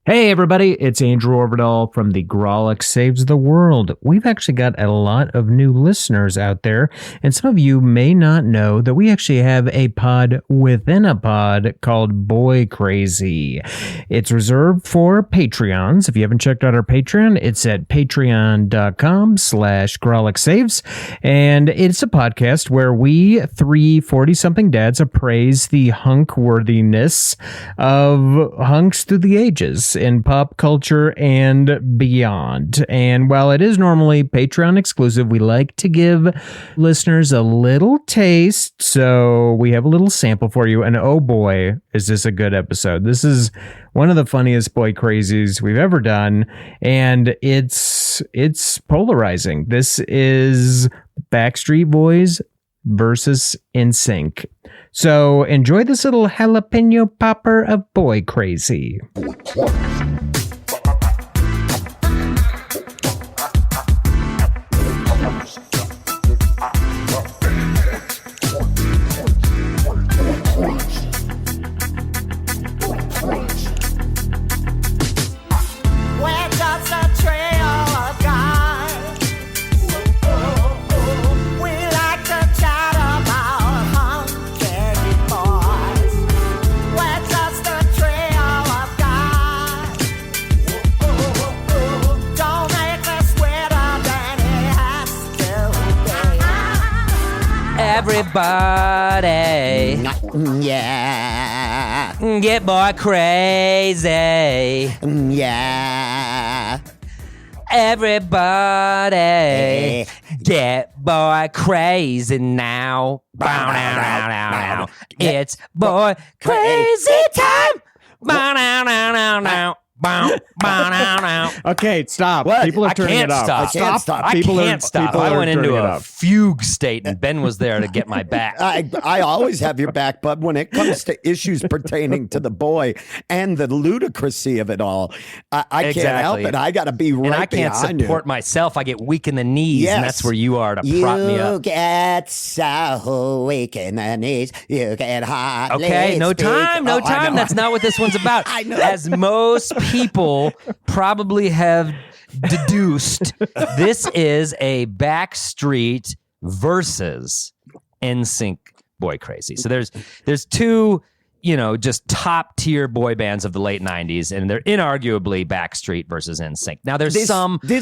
Hey everybody, it's Andrew Orvidal from the Grawlix Saves the World. We've actually got a lot of new listeners out there, and some of you may not know that we actually have a pod within a pod called Boi Crazy. It's reserved for Patreons. If you haven't checked out our Patreon, it's at patreon.com/GrawlixSaves, and it's a podcast where we three 40-something dads appraise the hunk worthiness of hunks through the ages in pop culture and beyond. And while it is normally Patreon exclusive, we like to give listeners a little taste. So we have a little sample for you. And oh boy, is this a good episode. This is one of the funniest Boi Crazies we've ever done. And it's polarizing. This is Backstreet Boys versus NSYNC. So enjoy this little jalapeno popper of Boi Crazy. Everybody, yeah, get Boi Crazy. Yeah. Everybody, get Boi Crazy now. Bow, now, now, now, now. It's Boi Crazy time. Bow, now, now, now, now. Bow, bow, now, now. Okay, stop. What? People are turning it off. I can't stop. I can't stop. I went into a fugue state, and Ben was there to get my back. I always have your back, but when it comes to issues pertaining to the boy and the ludicrousy of it all, I can't help it. I got to be right and I can't behind support myself. I get weak in the knees, Yes. and that's where you are to prop me up. You get so weak in the knees, you get hardly Okay, no speak. time, no Oh, I time. know. That's not what this one's about. I know. As most people probably have deduced, this is a Backstreet versus NSYNC Boi Crazy. So there's two, just top tier boy bands of the late 90s, and they're inarguably Backstreet versus NSYNC. Now there's This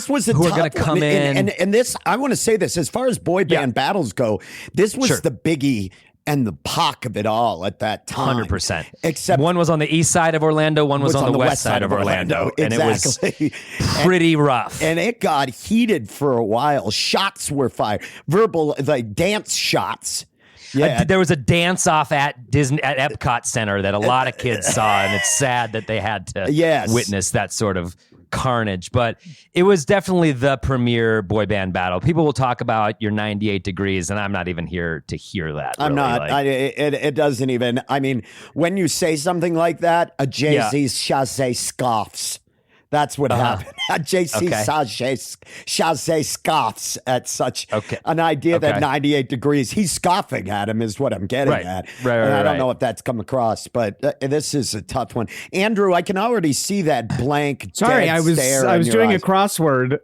was a who are tough going to come one. in. And this, I want to say this, as far as boy band battles go, this was Sure. the biggie and the Pac of it all at that time. 100%. Except one was on the east side of Orlando, one was on the west side of Orlando. And Exactly. it was pretty rough. And it got heated for a while. Shots were fired. Verbal, like dance shots. Yeah. There was a dance off at Epcot Center that a lot of kids saw, and it's sad that they had to witness that sort of carnage. But it was definitely the premier boy band battle. People will talk about your 98 Degrees, and I'm not even here to hear that. I'm really. not. It doesn't even. I mean, when you say something like that, a Jay-Z Chazé scoffs. That's what happened. J.C. Chazé scoffs at such an idea that 98 Degrees, he's scoffing at him is what I'm getting at. And I don't know if that's come across, but this is a tough one. Andrew, I can already see that blank Sorry, I was doing eyes. a crossword.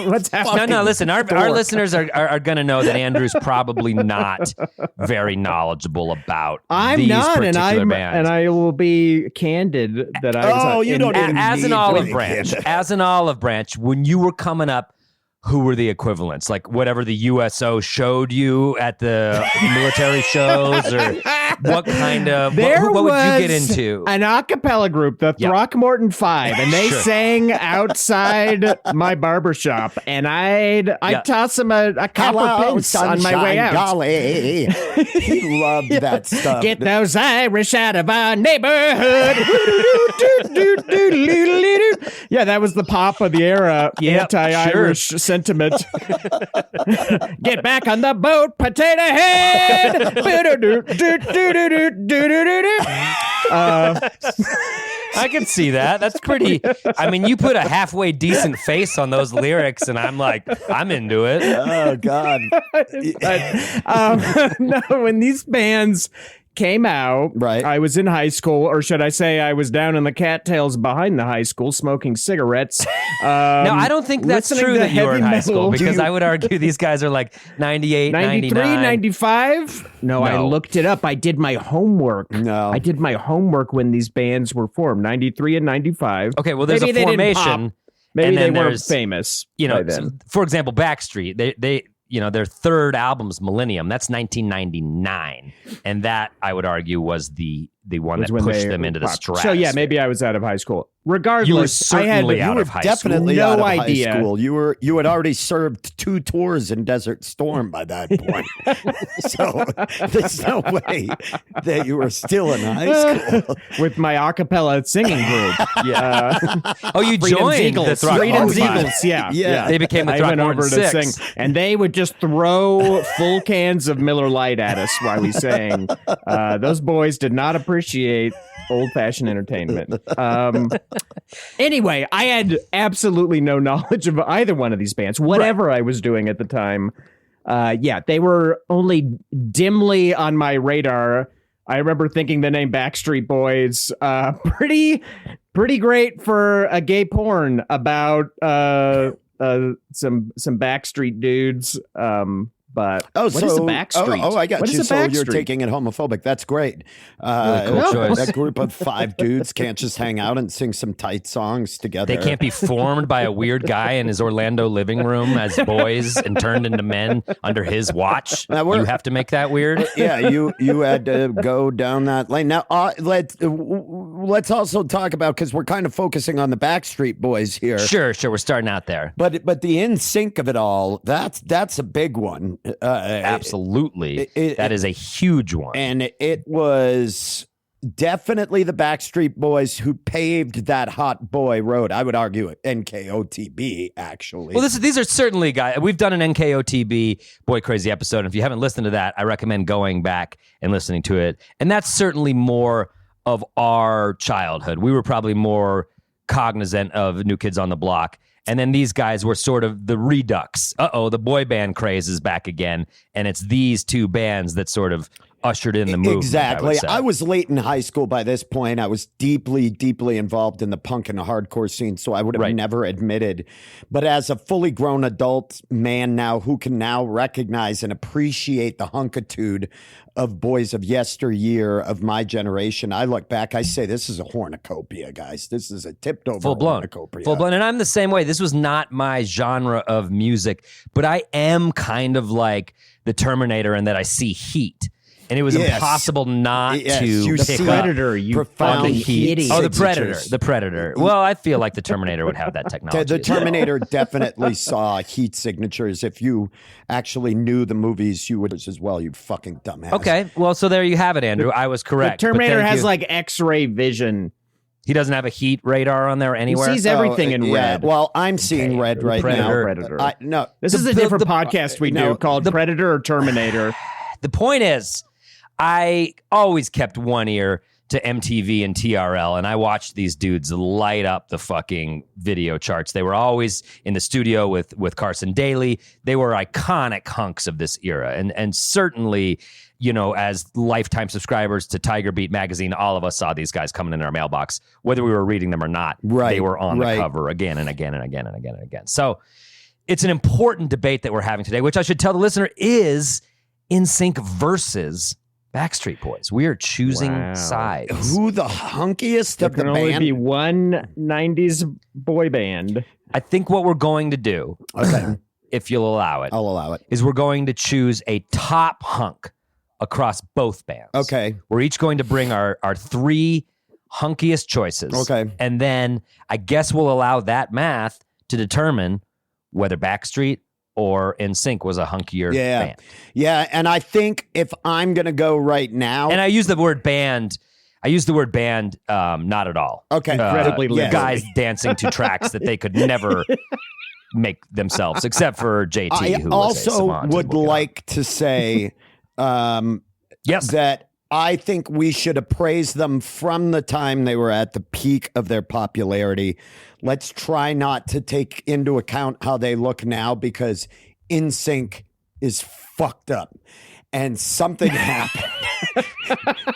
What's happening? No, listen, our listeners are going to know that Andrew's probably not very knowledgeable about these particular bands. And I will be candid that I was you don't even as an need olive to branch, begin. as an olive branch, when you were coming up, who were the equivalents? Like whatever the USO showed you at the military shows, or what kind of what would you get into? An a cappella group, the Throckmorton Five, and they sang outside my barbershop, and I'd toss them a copper pinch on my way out. Dolly. He loved that stuff. Get those Irish out of our neighborhood. Yeah, that was the pop of the era. Anti-Irish sentiment. Get back on the boat, potato head. I can see that. That's pretty. I mean, you put a halfway decent face on those lyrics, and I'm like, I'm into it. Oh God! No, when these bands came out. Right. I was in high school, or should I say I was down in the cattails behind the high school smoking cigarettes. No, I don't think that's listening true to that you were in heavy high school, metal. because I would argue these guys are like 98, 93, 99. 95? No, I looked it up. I did my homework. No. I did my homework when these bands were formed, 93 and 95. Okay, well, there's Maybe a they didn't formation. pop. Maybe and they then weren't there's, famous. So, then. for example, Backstreet, they their third album's Millennium. That's 1999, and that I would argue was the one that pushed them into the stratosphere. So yeah, maybe I was out of high school. Regardless, you were certainly out of high definitely school. out No of idea. high school. You had already served 2 tours in Desert Storm by that point. So there's no way that you were still in high school with my a cappella singing group. Yeah. You Freedom's joined Eagles. the Throckmorton Freedom's Five. Eagles. Yeah. They became the I went over Throckmorton to Six. sing, and they would just throw full cans of Miller Lite at us while we sang. Those boys did not appreciate old-fashioned entertainment. Anyway, I had absolutely no knowledge of either one of these bands, whatever I was doing at the time. They were only dimly on my radar. I remember thinking the name Backstreet Boys, pretty great for a gay porn about some Backstreet dudes. But what is a Backstreet? I got what you. Is a so Backstreet? you're taking it homophobic. That's great. Cool choice. A group of 5 dudes can't just hang out and sing some tight songs together. They can't be formed by a weird guy in his Orlando living room as boys and turned into men under his watch. You have to make that weird. Yeah, you had to go down that lane. Now let's also talk about, because we're kind of focusing on the Backstreet Boys here. Sure. We're starting out there. But the NSYNC of it all, that's a big one. Absolutely. That is a huge one. And it was definitely the Backstreet Boys who paved that hot boy road. I would argue NKOTB, actually. Well, these are certainly guys. We've done an NKOTB Boi Crazy episode. And if you haven't listened to that, I recommend going back and listening to it. And that's certainly more of our childhood. We were probably more cognizant of New Kids on the Block. And then these guys were sort of the redux. The boy band craze is back again. And it's these 2 bands that sort of ushered in the movement. Exactly. I was late in high school by this point. I was deeply, deeply involved in the punk and the hardcore scene, so I would have never admitted. But as a fully grown adult man now, who can now recognize and appreciate the hunkitude of boys of yesteryear, of my generation, I look back, I say, this is a hornucopia, guys. This is a tipped over hornucopia. Full blown. And I'm the same way. This was not my genre of music, but I am kind of like the Terminator in that I see heat. And it was impossible not to you pick see up Predator, you profound fucking heat. idiot. Oh, the Predator. Well, I feel like the Terminator would have that technology. The Terminator definitely saw heat signatures. If you actually knew the movies, you would as well, you fucking dumbass. Okay, well, so there you have it, Andrew. I was correct. The Terminator but thank has you. like X-ray vision. He doesn't have a heat radar on there anywhere? He sees everything in red. Well, I'm seeing red right Predator. now. No, This is a different podcast we do called Predator or Terminator. The point is, I always kept one ear to MTV and TRL, and I watched these dudes light up the fucking video charts. They were always in the studio with Carson Daly. They were iconic hunks of this era, and certainly, as lifetime subscribers to Tiger Beat magazine, all of us saw these guys coming in our mailbox, whether we were reading them or not. Right, they were on the cover again and again and again and again and again. So it's an important debate that we're having today, which I should tell the listener is NSYNC versus Backstreet Boys. We are choosing sides. Who the hunkiest of the There can only band? be one 90s boy band. I think what we're going to do, if you'll allow it, I'll allow it. is we're going to choose a top hunk across both bands. Okay. We're each going to bring our 3 hunkiest choices. Okay. And then I guess we'll allow that math to determine whether Backstreet or NSYNC was a hunkier band. Yeah, and I think if I'm going to go right now... And I use the word band... not at all. Okay. Incredibly liberal. Guys dancing to tracks that they could never make themselves, except for JT, I who was a also savant. would like to say yes, that I think we should appraise them from the time they were at the peak of their popularity. Let's try not to take into account how they look now, because NSYNC is fucked up. and something happened.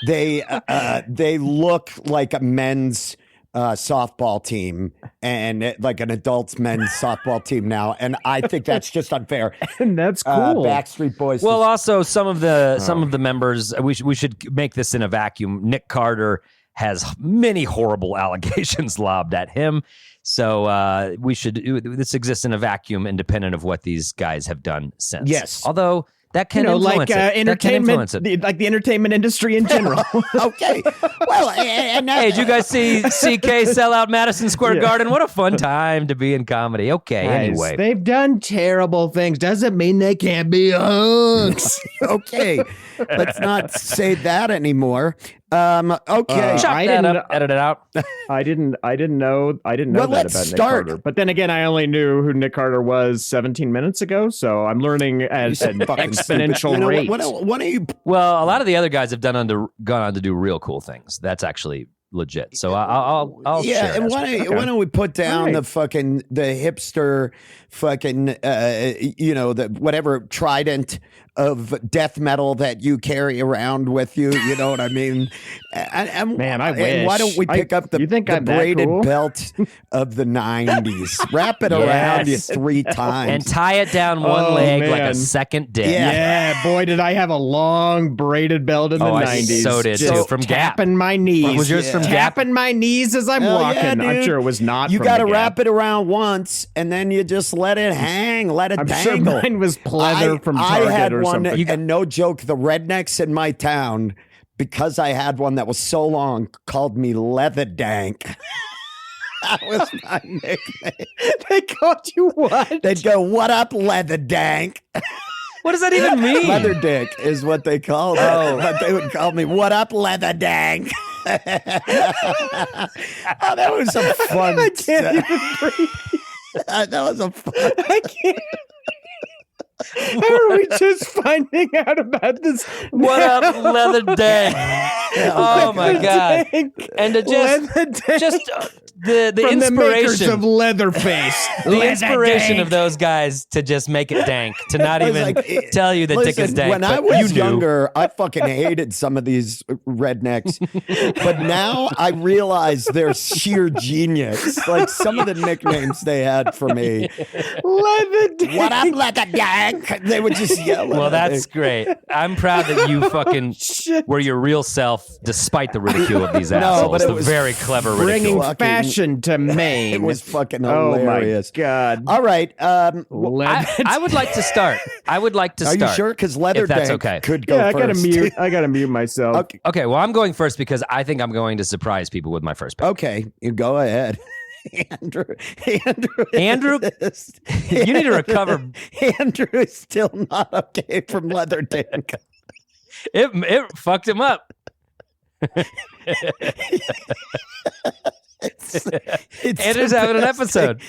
They look like a men's softball team and like an adults men's softball team now, and I think that's just unfair. And that's cool. Backstreet Boys. Well, also some of the members. We should make this in a vacuum. Nick Carter has many horrible allegations lobbed at him. So this exists in a vacuum, independent of what these guys have done since. Yes. Although that can influence it. Entertainment, like the entertainment industry in general. Okay. Well, hey, did you guys see CK sell out Madison Square Garden? What a fun time to be in comedy. Okay, anyway. They've done terrible things. Doesn't mean they can't be hunks. Okay. Let's not say that anymore. Okay. Chop that up, edit it out. I didn't know that about Nick Carter. But then again, I only knew who Nick Carter was 17 minutes ago, so I'm learning at an exponential rate. What are you? Well, a lot of the other guys have gone on to do real cool things. That's actually legit. So I'll share. And why don't we put down the hipster fucking the whatever trident of death metal that you carry around with you, you know what I mean? And man, I wish. And why don't we pick up the braided belt of the 90s, wrap it around you 3 times, and tie it down one leg like a second dick. Yeah, boy, did I have a long braided belt in the 90s. I so did too. From Gap. Tapping my knees. Was yours from Gap? Tapping my knees as I'm walking. I'm sure it was not. You got to wrap it around once, and then you just let it hang, let it dangle. Sure mine was pleather from Target I had or one, something. And no joke, the rednecks in my town, because I had one that was so long, called me Leather Dank. That was my nickname. They called you what? They'd go, "What up, Leather Dank?" What does that even mean? Leather Dick is what they called it. But they would call me, "What up, Leather Dank?" Oh, that was a fun. I can't even breathe. That was a fun. I can't. How are we just finding out about this? What up, Leather Dank? Oh my God! And to just the From inspiration the makers of Leatherface, the inspiration of those guys to just make it dank, to not even tell you that Dick is dank. When I was younger, I fucking hated some of these rednecks, but now I realize they're sheer genius. Like some of the nicknames they had for me. Leather Dank. What up, Leather Dank? They would just yell. Well, that's great. I'm proud that you fucking were your real self, despite the ridicule of these assholes. But it the was very clever bringing ridicule. fashion to Maine. It was fucking hilarious. Oh my God! All right, I would like to start. Are you sure? Because Leather Dank could go first. I gotta mute myself. Okay. Well, I'm going first because I think I'm going to surprise people with my first pick. Okay, you go ahead. Andrew, you need to recover. Andrew is still not okay from Leather Dank. It fucked him up. Andrew's having an episode.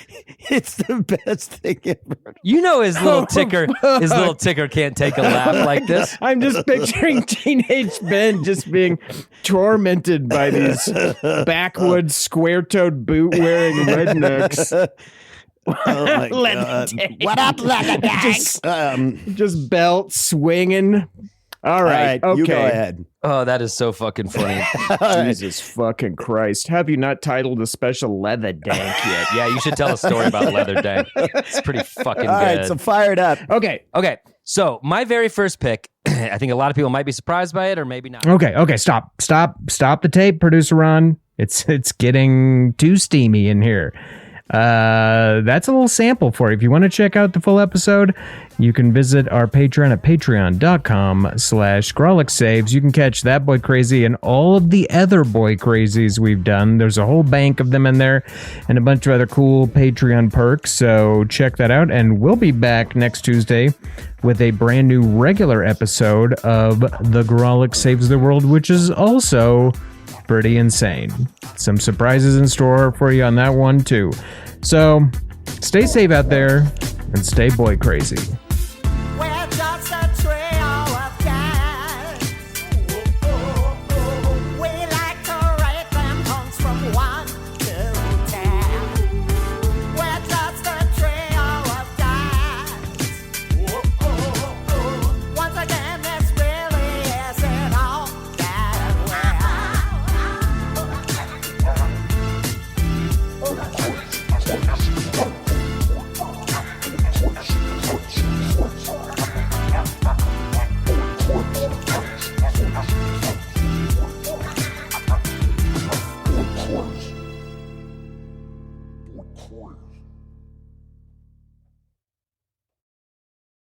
It's the best thing ever. You know his little ticker can't take a laugh like this. I'm just picturing teenage Ben just being tormented by these backwoods square-toed boot-wearing rednecks. Oh my God. What up, Leather Dank? Just belt swinging. All right, okay. You go ahead. Oh, that is so fucking funny. Jesus fucking Christ. Have you not titled a special Leather Dank yet? Yeah, you should tell a story about Leather Dank. It's pretty fucking good. All right, so fire it up. Okay. So my very first pick, I think a lot of people might be surprised by it or maybe not. Okay, stop the tape, producer Ron. It's getting too steamy in here. That's a little sample for you. If you want to check out the full episode, you can visit our Patreon at patreon.com/Grawlix Saves. You can catch that Boi Crazy and all of the other Boi Crazies we've done. There's a whole bank of them in there and a bunch of other cool Patreon perks. So check that out. And we'll be back next Tuesday with a brand new regular episode of the Grawlix Saves the World, which is also pretty insane. Some surprises in store for you on that one too. So stay safe out there and stay Boi Crazy. Once again, let's craze.